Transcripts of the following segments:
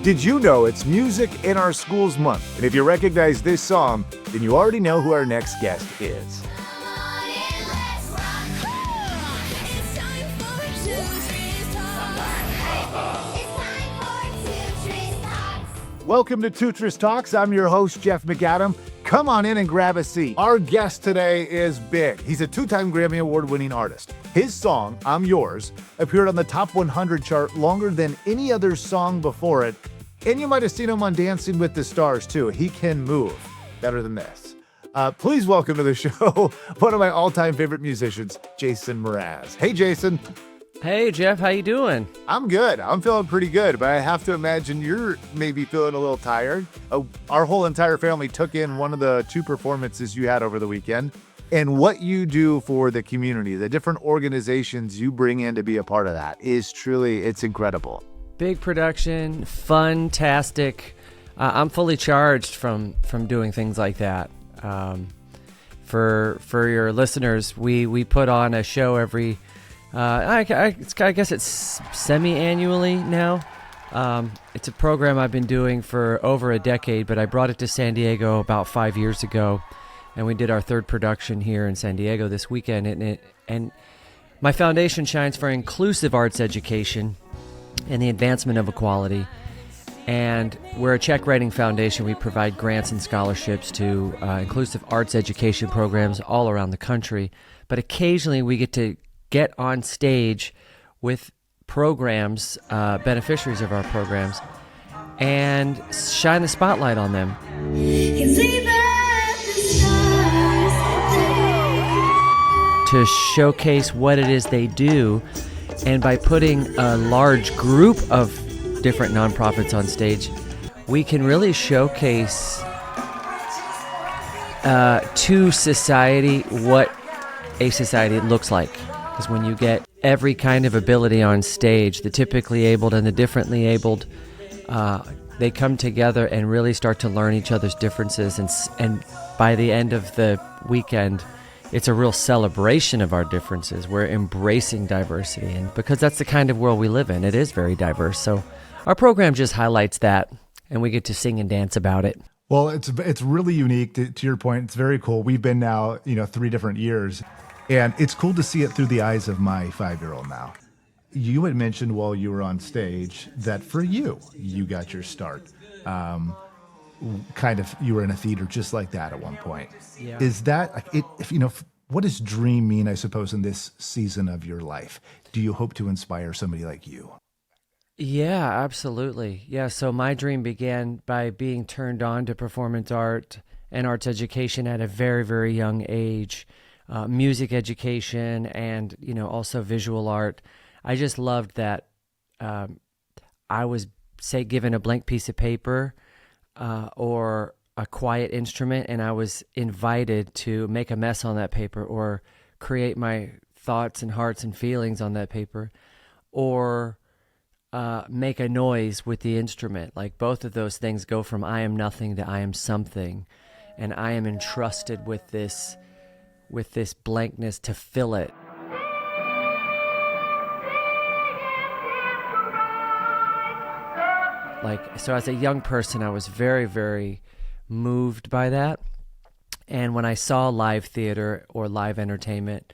Did you know it's Music in Our Schools Month? And if you recognize this song, then you already know who our next guest is. Welcome to Tutris Talks. I'm your host, Jeff McAdam. Come on in and grab a seat. Our guest today is big. He's a two-time Grammy Award-winning artist. His song, I'm Yours, appeared on the Top 100 chart longer than any other song before it. And you might have seen him on Dancing with the Stars, too. He can move better than this. Please welcome to the show one of my all-time favorite musicians, Jason Mraz. Hey, Jason. Hey, Jeff. How you doing? I'm good. I'm feeling pretty good, but I have to imagine you're maybe feeling a little tired. Our whole entire family took in one of the two performances you had over the weekend. And what you do for the community, the different organizations you bring in to be a part of that is truly, it's incredible. Big production, fun-tastic. I'm fully charged from doing things like that. For your listeners, we put on a show every, I guess it's semi-annually now. It's a program I've been doing for over a decade, but I brought it to San Diego about 5 years ago, and we did our third production here in San Diego this weekend. And my foundation shines for inclusive arts education and the advancement of equality. And we're a check-writing foundation. We provide grants and scholarships to inclusive arts education programs all around the country. But occasionally we get on stage with programs, beneficiaries of our programs, and shine the spotlight on them. To showcase what it is they do. And by putting a large group of different nonprofits on stage, we can really showcase to society what a society looks like. Because when you get every kind of ability on stage, the typically abled and the differently abled, they come together and really start to learn each other's differences. And by the end of the weekend, it's a real celebration of our differences. We're embracing diversity, and because that's the kind of world we live in, it is very diverse. So our program just highlights that, and we get to sing and dance about it. Well, it's really unique. To your point, it's very cool. We've been now, 3 different years, and it's cool to see it through the eyes of my 5-year-old now. You had mentioned while you were on stage that for you got your start. You were in a theater just like that at one point. Yeah. Is that what does dream mean, I suppose, in this season of your life? Do you hope to inspire somebody like you? Yeah, absolutely. Yeah, so my dream began by being turned on to performance art and arts education at a very, very young age. Music education and, also visual art. I just loved that I was, say, given a blank piece of paper or a quiet instrument, and I was invited to make a mess on that paper or create my thoughts and hearts and feelings on that paper, or make a noise with the instrument. Like, both of those things go from I am nothing to I am something, and I am entrusted with this blankness to fill it. So as a young person, I was very, very moved by that. And when I saw live theater or live entertainment,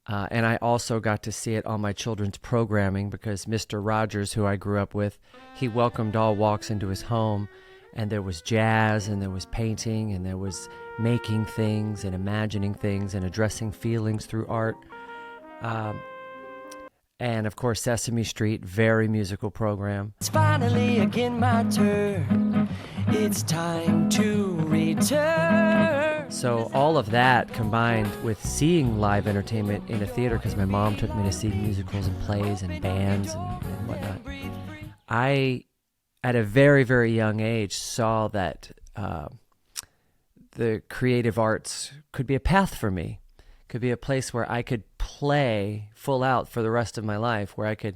and I also got to see it on my children's programming, because Mr. Rogers, who I grew up with, he welcomed all walks into his home, and there was jazz, and there was painting, and there was making things and imagining things and addressing feelings through art. And of course, Sesame Street, very musical program. It's finally again my turn. It's time to return. So all of that combined with seeing live entertainment in a theater, because my mom took me to see musicals and plays and bands and whatnot. I, at a very, very young age, saw that the creative arts could be a path for me. Could be a place where I could play full out for the rest of my life, where I could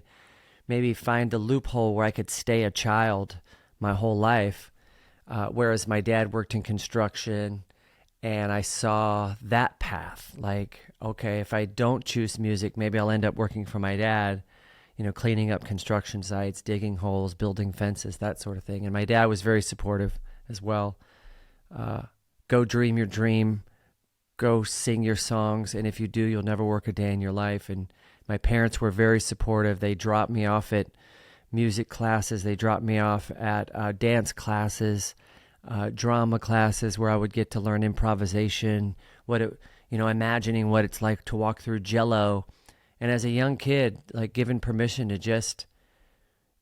maybe find a loophole where I could stay a child my whole life, whereas my dad worked in construction, and I saw that path. Like, okay, if I don't choose music, maybe I'll end up working for my dad, cleaning up construction sites, digging holes, building fences, that sort of thing. And my dad was very supportive as well. Go dream your dream, go sing your songs, and if you do, you'll never work a day in your life. And my parents were very supportive. They dropped me off at music classes. They dropped me off at dance classes, drama classes where I would get to learn improvisation, imagining what it's like to walk through Jell-O. And as a young kid, like given permission to just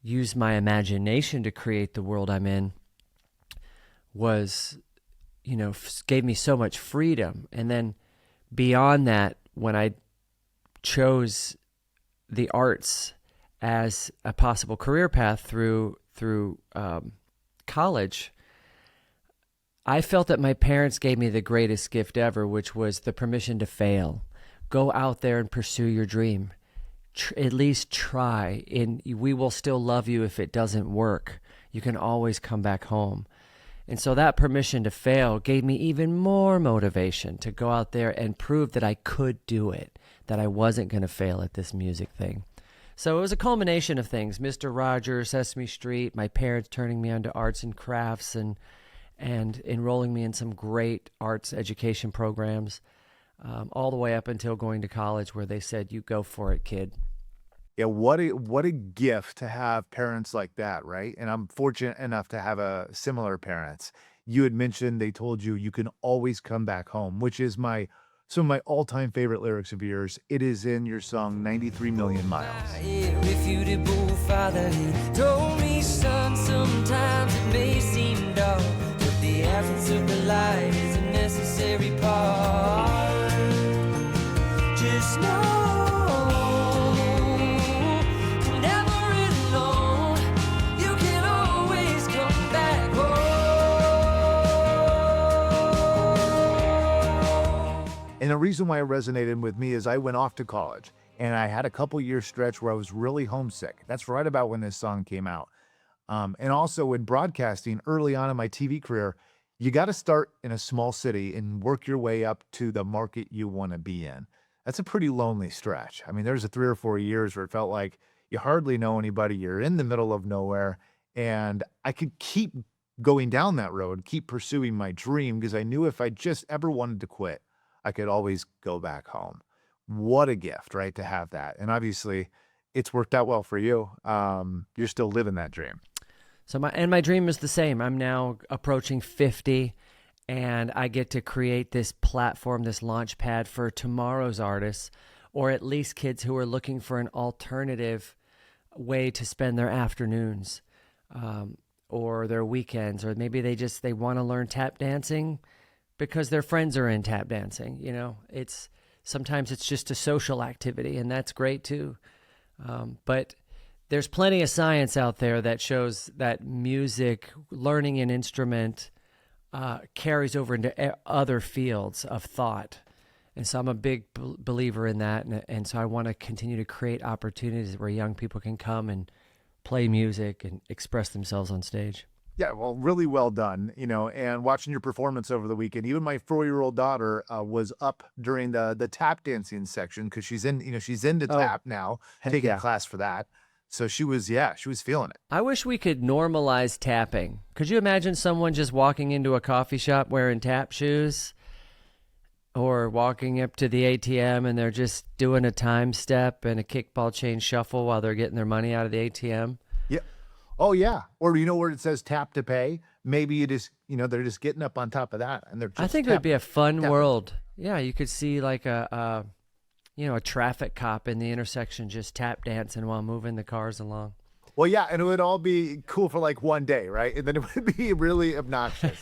use my imagination to create the world I'm in was, gave me so much freedom. And then beyond that, when I chose the arts as a possible career path through college, I felt that my parents gave me the greatest gift ever, which was the permission to fail. Go out there and pursue your dream. At least try, and we will still love you if it doesn't work. You can always come back home. And so that permission to fail gave me even more motivation to go out there and prove that I could do it, that I wasn't going to fail at this music thing. So it was a culmination of things. Mr. Rogers, Sesame Street, my parents turning me onto arts and crafts and enrolling me in some great arts education programs, all the way up until going to college where they said, you go for it, kid. Yeah, what a gift to have parents like that, right? And I'm fortunate enough to have similar parents. You had mentioned they told you you can always come back home, which is some of my all-time favorite lyrics of yours. It is in your song 93 Million Miles. Irrefutable father, he told me, son, sometimes it may seem dull, but the absence of the light is a necessary part. Just know you're never alone. You can always come back home. And the reason why it resonated with me is I went off to college and I had a couple year stretch where I was really homesick. That's right about when this song came out. And also in broadcasting early on in my TV career, you got to start in a small city and work your way up to the market you want to be in. That's a pretty lonely stretch. I mean, there's 3 or 4 years where it felt like you hardly know anybody. You're in the middle of nowhere. And I could keep going down that road, keep pursuing my dream, because I knew if I just ever wanted to quit, I could always go back home. What a gift, right, to have that. And obviously, it's worked out well for you. You're still living that dream. So my dream is the same. I'm now approaching 50, and I get to create this platform, this launch pad for tomorrow's artists, or at least kids who are looking for an alternative way to spend their afternoons or their weekends, or maybe they want to learn tap dancing because their friends are in tap dancing. Sometimes it's just a social activity, and that's great too. But there's plenty of science out there that shows that music, learning an instrument, carries over into other fields of thought. And so I'm a big believer in that. And so I want to continue to create opportunities where young people can come and play music and express themselves on stage. Yeah, well, really well done, and watching your performance over the weekend, even my 4-year-old daughter was up during the tap dancing section because she's into tap now, taking a class for that. So she was feeling it. I wish we could normalize tapping. Could you imagine someone just walking into a coffee shop wearing tap shoes, or walking up to the ATM and they're just doing a time step and a kickball chain shuffle while they're getting their money out of the ATM? Yeah. Oh yeah. Or where it says tap to pay, maybe you just, they're just getting up on top of that and they're just I think it would be a fun world. Yeah, you could see like a traffic cop in the intersection just tap dancing while moving the cars along. Well, yeah, and it would all be cool for like one day, right? And then it would be really obnoxious.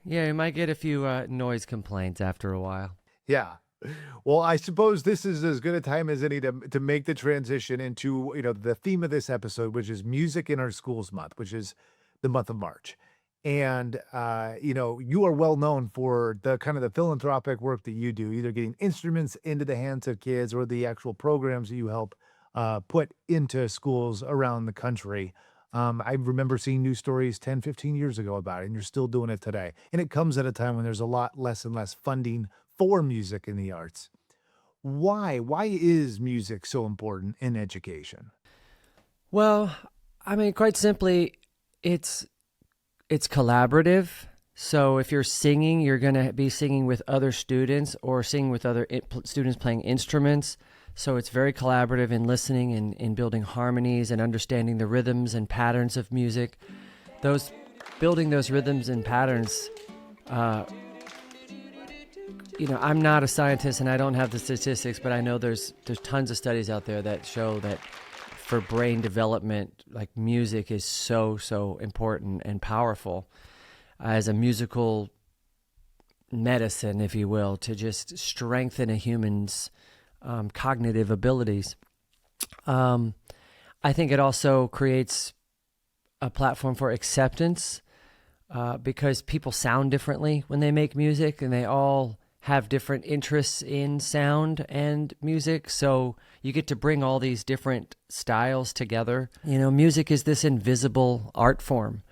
Yeah, you might get a few noise complaints after a while. Yeah. Well, I suppose this is as good a time as any to make the transition into, the theme of this episode, which is Music in Our Schools Month, which is the month of March. And, you are well known for the kind of the philanthropic work that you do, either getting instruments into the hands of kids or the actual programs that you help put into schools around the country. I remember seeing news stories 10, 15 years ago about it, and you're still doing it today. And it comes at a time when there's a lot less and less funding for music in the arts. Why? Why is music so important in education? Well, I mean, quite simply, it's collaborative. So if you're singing, you're going to be singing with other students or singing with other students playing instruments. So it's very collaborative in listening and in building harmonies and understanding the rhythms and patterns of music. Building those rhythms and patterns, I'm not a scientist and I don't have the statistics, but I know there's tons of studies out there that show that for brain development, like music is so important and powerful as a musical medicine, if you will, to just strengthen a human's cognitive abilities. I think it also creates a platform for acceptance because people sound differently when they make music, and they all have different interests in sound and music. So you get to bring all these different styles together. Music is this invisible art form.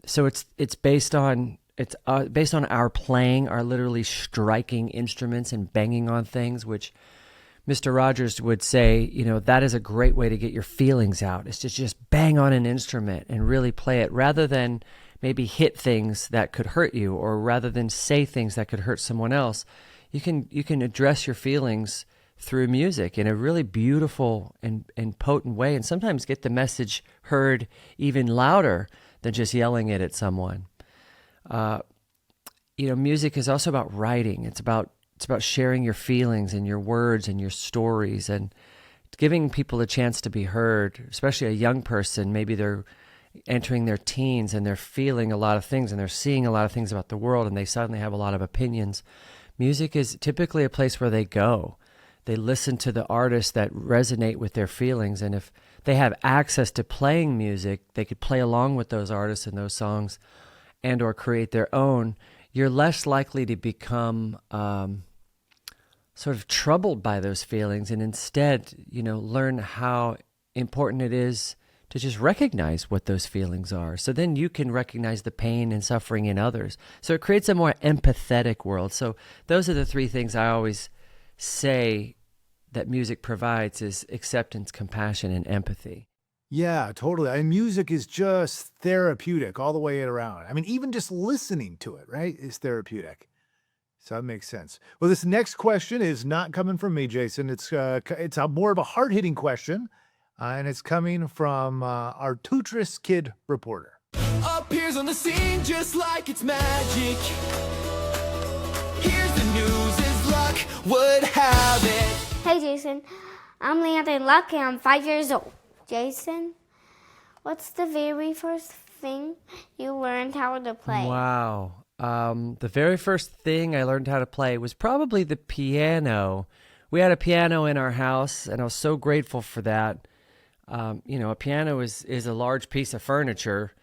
So it's based on our playing, our literally striking instruments and banging on things, which Mr. Rogers would say, that is a great way to get your feelings out. It's to just bang on an instrument and really play it, rather than maybe hit things that could hurt you, or rather than say things that could hurt someone else. You can address your feelings through music in a really beautiful and potent way, and sometimes get the message heard even louder than just yelling it at someone. Music is also about writing. It's about sharing your feelings and your words and your stories, and giving people a chance to be heard, especially a young person. Maybe they're entering their teens and they're feeling a lot of things and they're seeing a lot of things about the world, and they suddenly have a lot of opinions. Music is typically a place where they go. They listen to the artists that resonate with their feelings, and if they have access to playing music, they could play along with those artists and those songs and or create their own. You're less likely to become sort of troubled by those feelings, and instead, learn how important it is to just recognize what those feelings are. So then you can recognize the pain and suffering in others. So it creates a more empathetic world. So those are the three things I always say that music provides: is acceptance, compassion, and empathy. Yeah, totally. I mean, music is just therapeutic all the way around. I mean, even just listening to it, right, is therapeutic. So that makes sense. Well, this next question is not coming from me, Jason. It's a more of a hard-hitting question, and it's coming from our Tutris Kid reporter. Appears on the scene just like it's magic. Here's the news, his luck would have it. Hey Jason, I'm Landon Luck and I'm 5 years old. Jason, what's the very first thing you learned how to play? Wow. The very first thing I learned how to play was probably the piano. We had a piano in our house, and I was so grateful for that. A piano is a large piece of furniture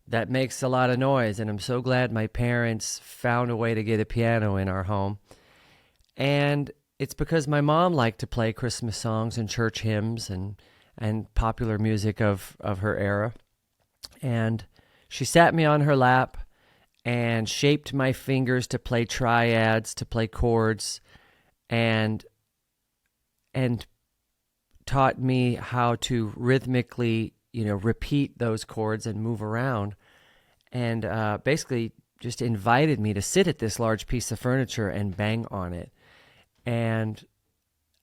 that makes a lot of noise, and I'm so glad my parents found a way to get a piano in our home. And it's because my mom liked to play Christmas songs and church hymns and popular music of her era. And she sat me on her lap and shaped my fingers to play triads, to play chords, and taught me how to rhythmically, repeat those chords and move around. And basically just invited me to sit at this large piece of furniture and bang on it. And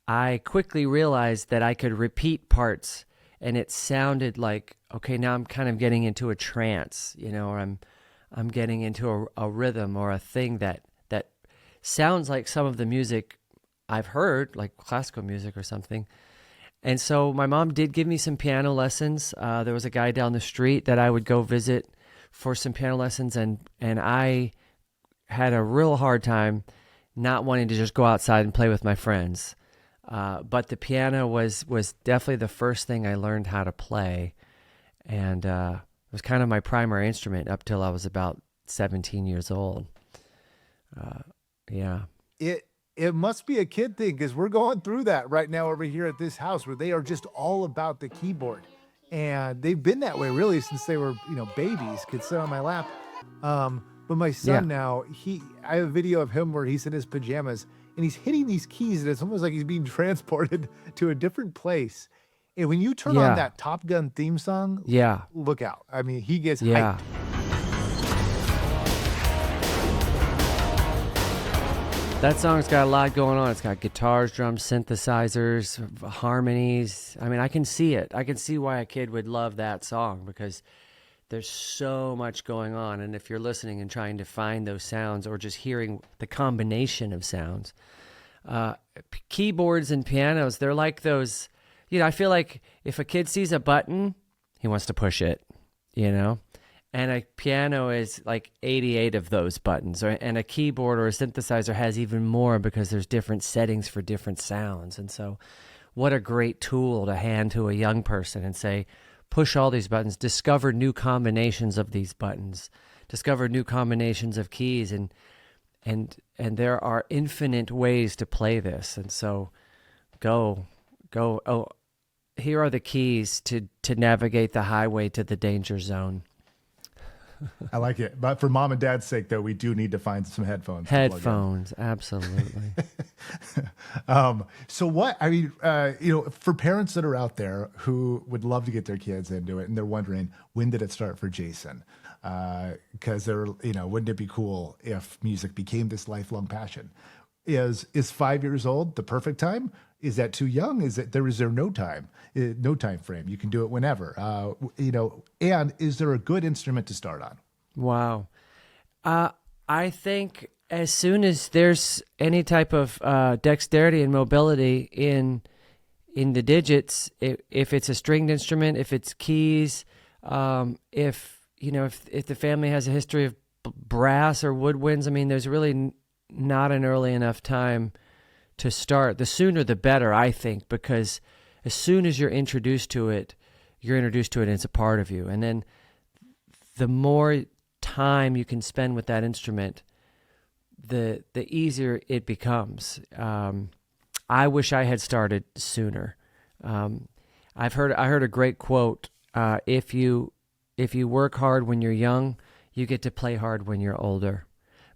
I quickly realized that I could repeat parts, and it sounded like, okay, now I'm kind of getting into a trance, or I'm getting into a rhythm or a thing that sounds like some of the music I've heard, like classical music or something. And so my mom did give me some piano lessons. There was a guy down the street that I would go visit for some piano lessons, and I had a real hard time not wanting to just go outside and play with my friends. But the piano was definitely the first thing I learned how to play, and it was kind of my primary instrument up till I was about 17 years old. Yeah. It must be a kid thing, because we're going through that right now over here at this house, where they are just all about the keyboard. And they've been that way really since they were, babies, could sit on my lap. But my son Yeah. now, I have a video of him where he's in his pajamas and he's hitting these keys, and it's almost like he's being transported to a different place. And when you turn on Yeah. that Top Gun theme song, Yeah. look out. I mean, he gets Yeah. hyped. That song's got a lot going on. It's got guitars, drums, synthesizers, harmonies. I mean, I can see it. I can see why a kid would love that song because there's so much going on. And if you're listening and trying to find those sounds or just hearing the combination of sounds, keyboards and pianos, they're like those, I feel like if a kid sees a button, he wants to push it, And a piano is like 88 of those buttons, and a keyboard or a synthesizer has even more because there's different settings for different sounds. And so what a great tool to hand to a young person and say, push all these buttons, discover new combinations of these buttons, discover new combinations of keys, and there are infinite ways to play this. And so go. Oh, here are the keys to navigate the highway to the danger zone. I like it. But for mom and dad's sake, though, we do need to find some headphones. to plug in. Headphones, absolutely. So what, for parents that are out there who would love to get their kids into it and they're wondering, when did it start for Jason? Because wouldn't it be cool if music became this lifelong passion? Is 5 years old the perfect time? Is that too young? Is there no time frame? You can do it whenever. And is there a good instrument to start on? Wow. I think as soon as there's any type of dexterity and mobility in the digits, if it's a stringed instrument, if it's keys, if the family has a history of brass or woodwinds, I mean, there's really not an early enough time to start. The sooner the better, I think, because as soon as you're introduced to it and it's a part of you. And then the more time you can spend with that instrument, the easier it becomes. I wish I had started sooner. I heard a great quote. If you work hard when you're young, you get to play hard when you're older.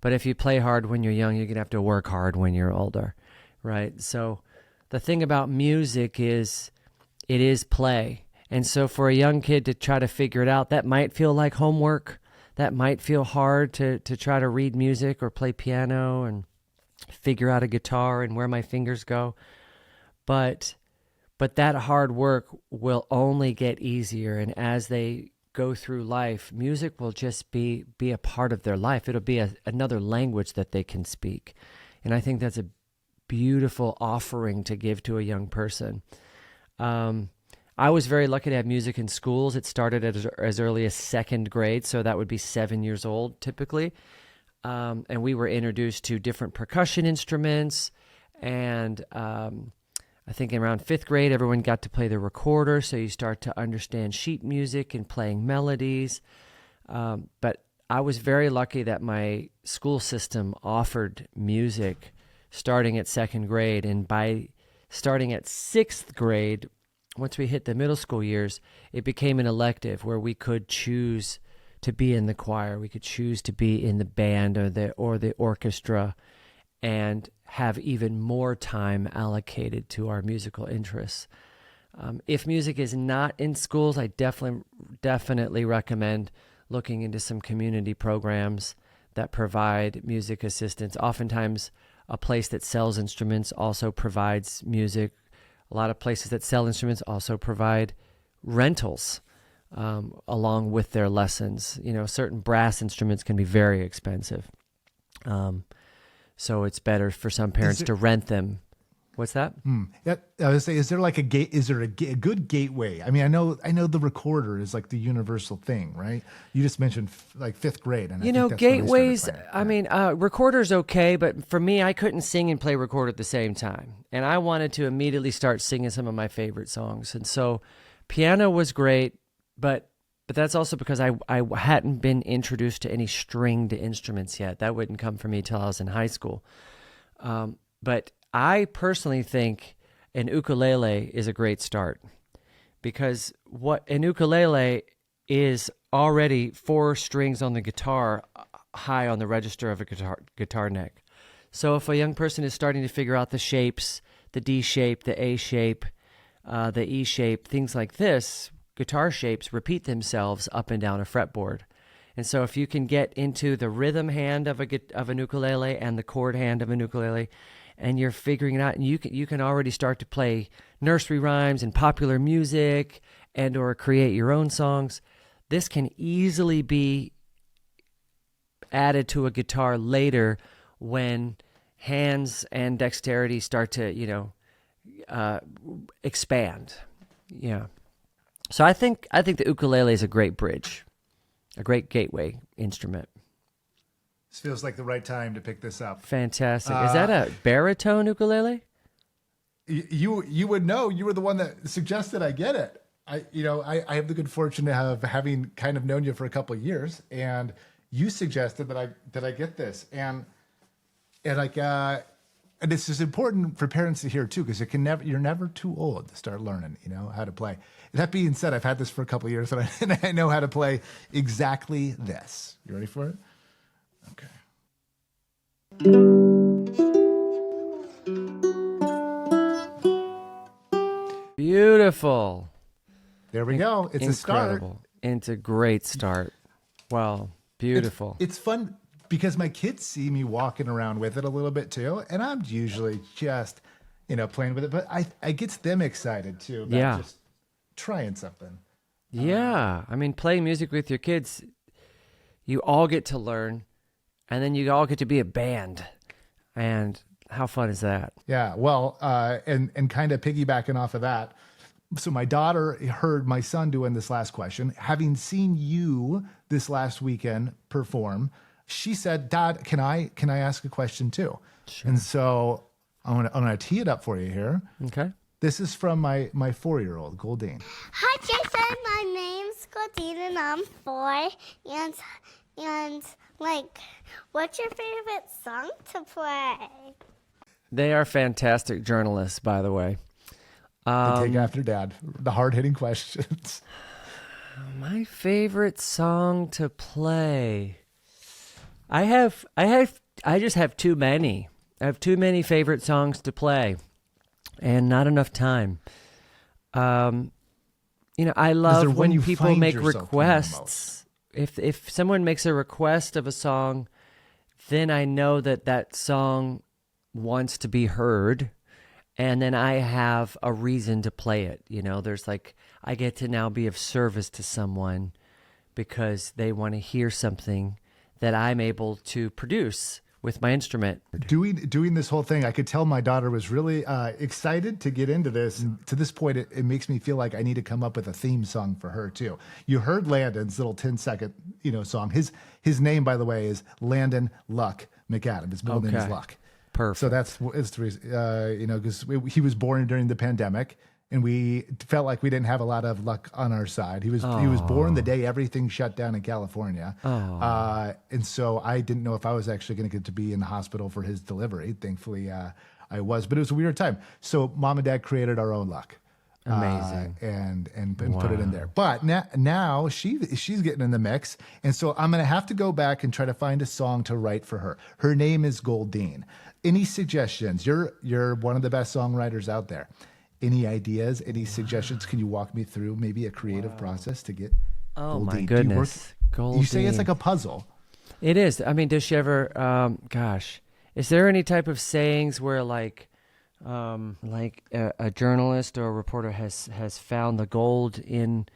But if you play hard when you're young, you're going to have to work hard when you're older, right? So the thing about music is it is play. And so for a young kid to try to figure it out, that might feel like homework. That might feel hard to try to read music or play piano and figure out a guitar and where my fingers go. But that hard work will only get easier. And as they go through life, music will just be a part of their life. It'll be another language that they can speak. And I think that's a beautiful offering to give to a young person. I was very lucky to have music in schools. It started as early as second grade, so that would be 7 years old typically. And we were introduced to different percussion instruments. And I think around fifth grade, everyone got to play the recorder, so you start to understand sheet music and playing melodies. But I was very lucky that my school system offered music starting at second grade. And by starting at sixth grade, once we hit the middle school years, it became an elective where we could choose to be in the choir. We could choose to be in the band or the orchestra and have even more time allocated to our musical interests. If music is not in schools, I definitely recommend looking into some community programs that provide music assistance. Oftentimes, a place that sells instruments also provides music. A lot of places that sell instruments also provide rentals along with their lessons. Certain brass instruments can be very expensive. So it's better for some parents to rent them. What's that? Yeah, I was saying, is there like a gate? Is there a good gateway? I mean, I know the recorder is like the universal thing, right? You just mentioned like fifth grade, and I think that's when gateways. I started I mean, recorder's okay, but for me, I couldn't sing and play record at the same time, and I wanted to immediately start singing some of my favorite songs, and so piano was great, but that's also because I hadn't been introduced to any stringed instruments yet. That wouldn't come for me till I was in high school, but I personally think an ukulele is a great start because what an ukulele is already 4 strings on the guitar high on the register of a guitar neck. So if a young person is starting to figure out the shapes, the D shape, the A shape, the E shape, things like this, guitar shapes repeat themselves up and down a fretboard. And so if you can get into the rhythm hand of an ukulele and the chord hand of an ukulele, and you're figuring it out, and you can already start to play nursery rhymes and popular music and or create your own songs, this can easily be added to a guitar later when hands and dexterity start to, expand. Yeah. So I think the ukulele is a great bridge, a great gateway instrument. This feels like the right time to pick this up. Fantastic. Is that a baritone ukulele? You would know. You were the one that suggested I get it. I have the good fortune of having kind of known you for a couple of years, and you suggested that I get this, and this is important for parents to hear too, because you're never too old to start learning, how to play. That being said, I've had this for a couple of years, and I know how to play exactly this. You ready for it? Okay. Beautiful. There we go. It's incredible. A start. It's a great start. Wow. Beautiful. It's fun because my kids see me walking around with it a little bit too, and I'm usually just, playing with it. But I gets them excited too about just trying something. Yeah. I mean, playing music with your kids, you all get to learn, and then you all get to be a band. And how fun is that? Yeah. Well, and kind of piggybacking off of that. So my daughter heard my son doing this last question. Having seen you this last weekend perform, she said, "Dad, can I ask a question too?" Sure. And so I'm gonna tee it up for you here. Okay. This is from my 4-year-old, Goldine. Hi, Jason. My name's Claudine, and I'm 4. And what's your favorite song to play? They are fantastic journalists, by the way. They take after Dad. The hard-hitting questions. My favorite song to play. I just have too many. I have too many favorite songs to play, and not enough time. I love when people make requests. If someone makes a request of a song, then I know that song wants to be heard, and then I have a reason to play it. There's I get to now be of service to someone because they want to hear something that I'm able to produce with my instrument. Doing this whole thing, I could tell my daughter was really excited to get into this. And to this point, it makes me feel like I need to come up with a theme song for her too. You heard Landon's little 10-second, song. His name, by the way, is Landon Luck McAdam. His middle name is Luck. Perfect. So it's the reason, because he was born during the pandemic, and we felt like we didn't have a lot of luck on our side. He was born the day everything shut down in California, and so I didn't know if I was actually going to get to be in the hospital for his delivery. Thankfully, I was, but it was a weird time. So Mom and Dad created our own Luck. Amazing. And put it in there. But now she's getting in the mix, and so I'm going to have to go back and try to find a song to write for her. Her name is Goldine. Any suggestions? You're one of the best songwriters out there. Any ideas? Any suggestions? Can you walk me through maybe a creative process to get Oh Goldine? my goodness. You say it's like a puzzle. It is. I mean, does she ever is there any type of sayings where a journalist or a reporter has found the gold in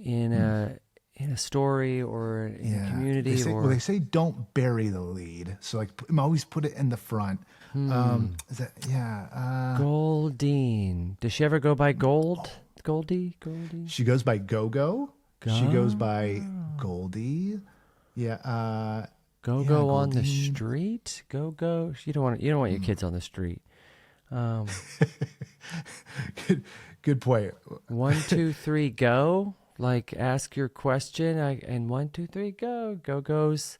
a story or in a community? They say don't bury the lead. So always put it in the front. Is that Goldine. Does she ever go by Gold? Goldie? She goes by Go-Go. She goes by Goldie. Yeah. Go on the street. Go. You don't want your kids on the street. Good point. 1, 2, 3, go. Ask your question. And 1, 2, 3, go. Go goes.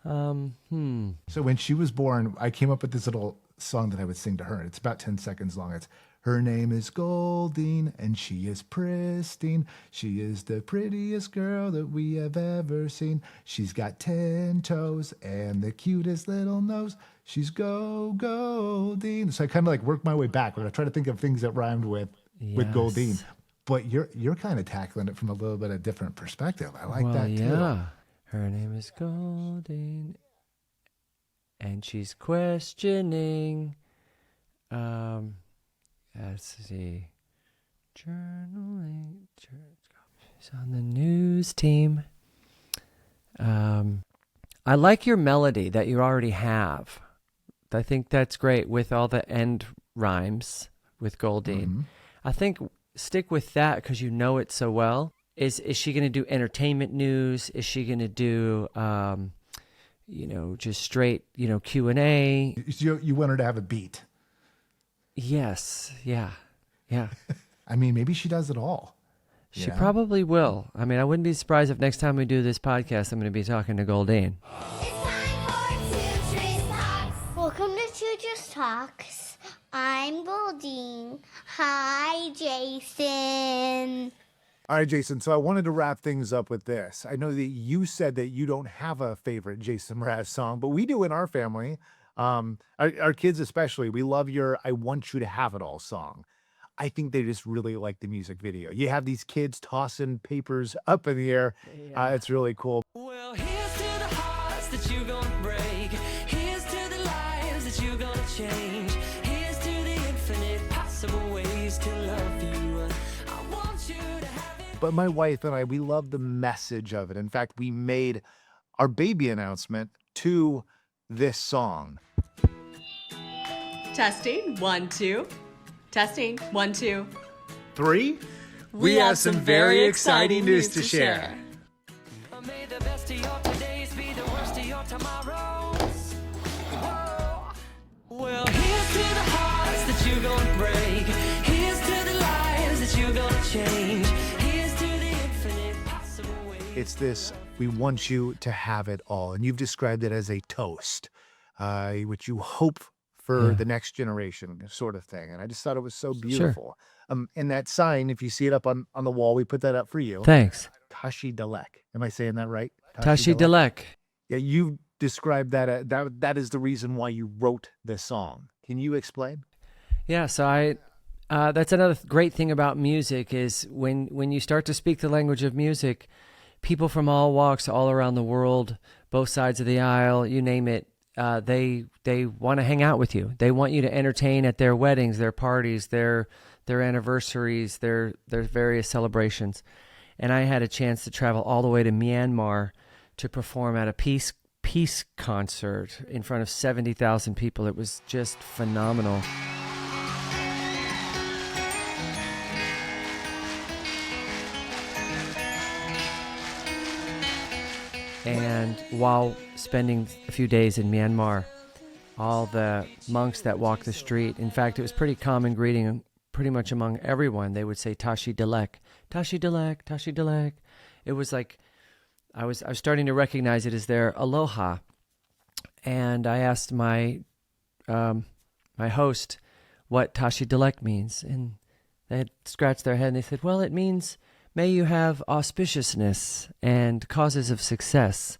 So when she was born, I came up with this little song that I would sing to her. It's about 10 seconds long. It's Her name is Goldine, and she is pristine. She is the prettiest girl that we have ever seen. She's got 10 toes and the cutest little nose. She's Goldine. So I kind of like work my way backward. I try to think of things that rhymed with Goldine. But you're kind of tackling it from a little bit of different perspective. I like that too. Her name is Goldine, and she's questioning. Let's see. Journaling. She's on the news team. I like your melody that you already have. I think that's great with all the end rhymes with Goldine. Mm-hmm. I think stick with that because you know it so well. Is she going to do entertainment news? Is she going to do, just straight, Q&A? You want her to have a beat. Yes. Yeah. I mean, maybe she does it all. She probably will. I mean, I wouldn't be surprised if next time we do this podcast, I'm going to be talking to Goldine. Welcome to Two Just Talks. I'm Goldine. Hi, Jason. All right, Jason. So I wanted to wrap things up with this. I know that you said that you don't have a favorite Jason Mraz song, but we do in our family. Our kids especially. We love your "I Want You to Have It All" song. I think they just really like the music video. You have these kids tossing papers up in the air. It's really cool. Well, here's to the hearts that you're gonna break. Here's to the lives that you're gonna change. Here's to the infinite possible ways to love you. I want you to have it. But my wife and I, we love the message of it. In fact, we made our baby announcement to this song. Testing, 1, 2. Testing, 1, 2. 3. We have some very exciting news to share. May the best of your todays be the worst of your tomorrows. Whoa. Well, here's to the hearts that you're gonna break. Here's to the lives that you're gonna change. Here's to the infinite possible ways. It's this, we want you to have it all. And you've described it as a toast, which you hope for the next generation sort of thing. And I just thought it was so beautiful. And that sign, if you see it up on the wall, we put that up for you. Thanks. Tashi Delek. Am I saying that right? Tashi Delek. Yeah, you described that, that is the reason why you wrote this song. Can you explain? Yeah, so that's another great thing about music is when you start to speak the language of music, people from all walks, all around the world, both sides of the aisle, you name it, they want to hang out with you. They want you to entertain at their weddings, their parties, their anniversaries, their various celebrations. And I had a chance to travel all the way to Myanmar to perform at a peace concert in front of 70,000 people. It was just phenomenal. And while spending a few days in Myanmar, all the monks that walk the street, in fact, it was pretty common greeting pretty much among everyone. They would say, Tashi Delek, Tashi Delek, Tashi Delek. It was like, I was starting to recognize it as their aloha. And I asked my host what Tashi Delek means. And they had scratched their head and they said, well, it means, may you have auspiciousness and causes of success.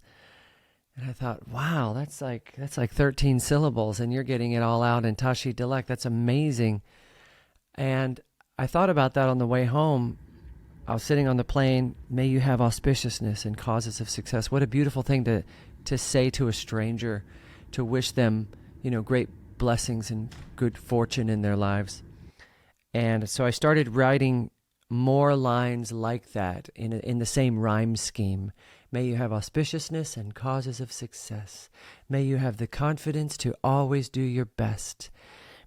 And I thought, wow, that's like 13 syllables, and you're getting it all out in Tashi Delek. That's amazing. And I thought about that on the way home. I was sitting on the plane. May you have auspiciousness and causes of success. What a beautiful thing to say to a stranger, to wish them, great blessings and good fortune in their lives. And so I started writing more lines like that in the same rhyme scheme. May you have auspiciousness and causes of success. May you have the confidence to always do your best.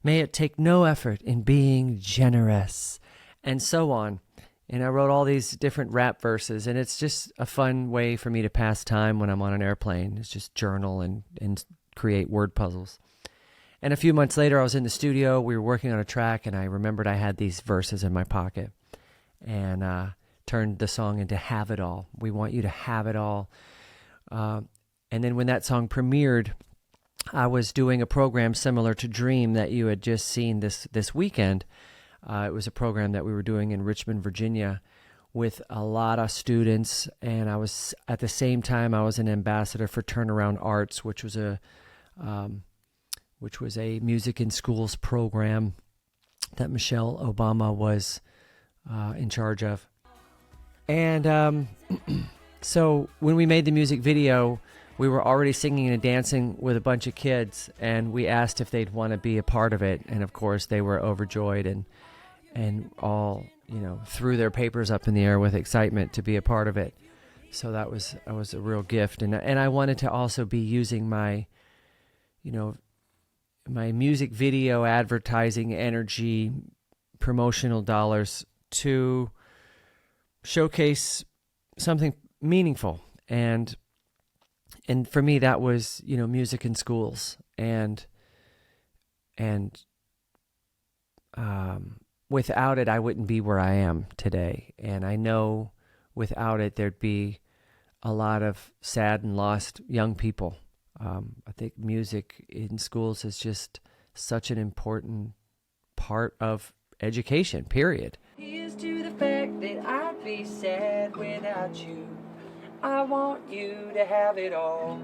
May it take no effort in being generous, and so on. And I wrote all these different rap verses, and it's just a fun way for me to pass time when I'm on an airplane. It's just journal and create word puzzles. And a few months later, I was in the studio. We were working on a track, and I remembered I had these verses in my pocket. And turned the song into Have It All. We want you to have it all. And then when that song premiered, I was doing a program similar to Dream that you had just seen this weekend. It was a program that we were doing in Richmond, Virginia, with a lot of students, and I was at the same time I was an ambassador for Turnaround Arts, which was a music in schools program that Michelle Obama was in charge of. And so when we made the music video, we were already singing and dancing with a bunch of kids, and we asked if they'd want to be a part of it. And of course, they were overjoyed and all, threw their papers up in the air with excitement to be a part of it. So that was a real gift. And I wanted to also be using my, my music video advertising energy, promotional dollars to showcase something meaningful. And for me, that was, music in schools. And without it, I wouldn't be where I am today. And I know without it, there'd be a lot of sad and lost young people. I think music in schools is just such an important part of education, period. Here's to the fact that I'd be sad without you. I want you to have it all.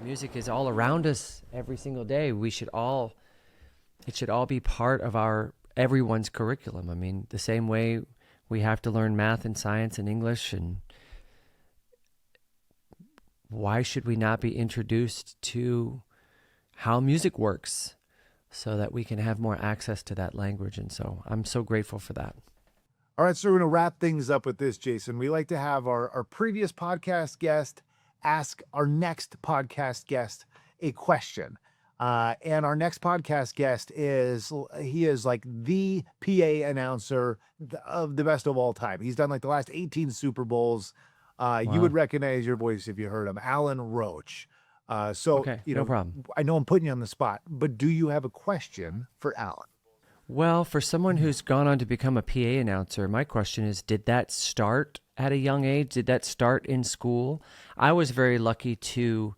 Music is all around us every single day. It should all be part of everyone's curriculum. I mean, the same way we have to learn math and science and English, and why should we not be introduced to how music works so that we can have more access to that language? And so I'm so grateful for that. All right, so we're going to wrap things up with this, Jason. We like to have our previous podcast guest ask our next podcast guest a question. And our next podcast guest is like the PA announcer of the best of all time. He's done like the last 18 Super Bowls. Wow. You would recognize your voice if you heard him, Alan Roach. Okay, no problem. I know I'm putting you on the spot, but do you have a question for Alan? Well, for someone who's gone on to become a PA announcer, my question is, did that start at a young age? Did that start in school? I was very lucky to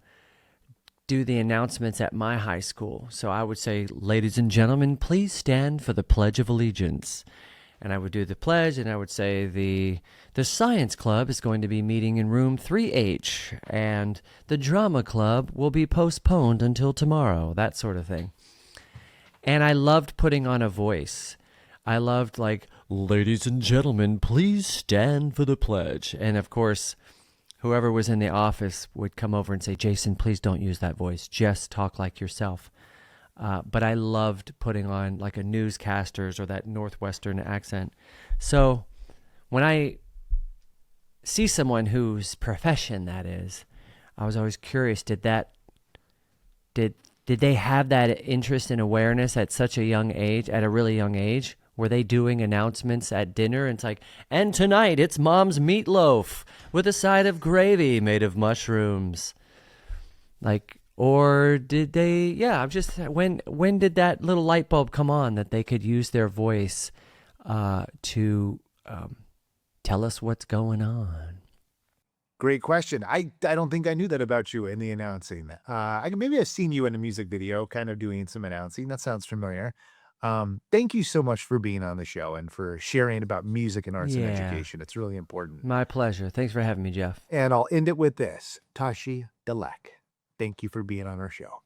do the announcements at my high school. So I would say, ladies and gentlemen, please stand for the Pledge of Allegiance. And I would do the pledge, and I would say the science club is going to be meeting in room 3H, and the drama club will be postponed until tomorrow, that sort of thing. And I loved putting on a voice. I loved ladies and gentlemen, please stand for the pledge. And of course, whoever was in the office would come over and say, Jason, please don't use that voice. Just talk like yourself. But I loved putting on like a newscaster's or that Northwestern accent. So when I see someone whose profession that is, I was always curious, did they have that interest and awareness at such a young age, at a really young age? Were they doing announcements at dinner? And it's like, and tonight it's mom's meatloaf with a side of gravy made of mushrooms. Or did they, when did that little light bulb come on that they could use their voice to tell us what's going on? Great question. I don't think I knew that about you in the announcing. Maybe I've seen you in a music video kind of doing some announcing. That sounds familiar. Thank you so much for being on the show and for sharing about music and arts and education. It's really important. My pleasure. Thanks for having me, Jeff. And I'll end it with this. Tashi Delek, thank you for being on our show.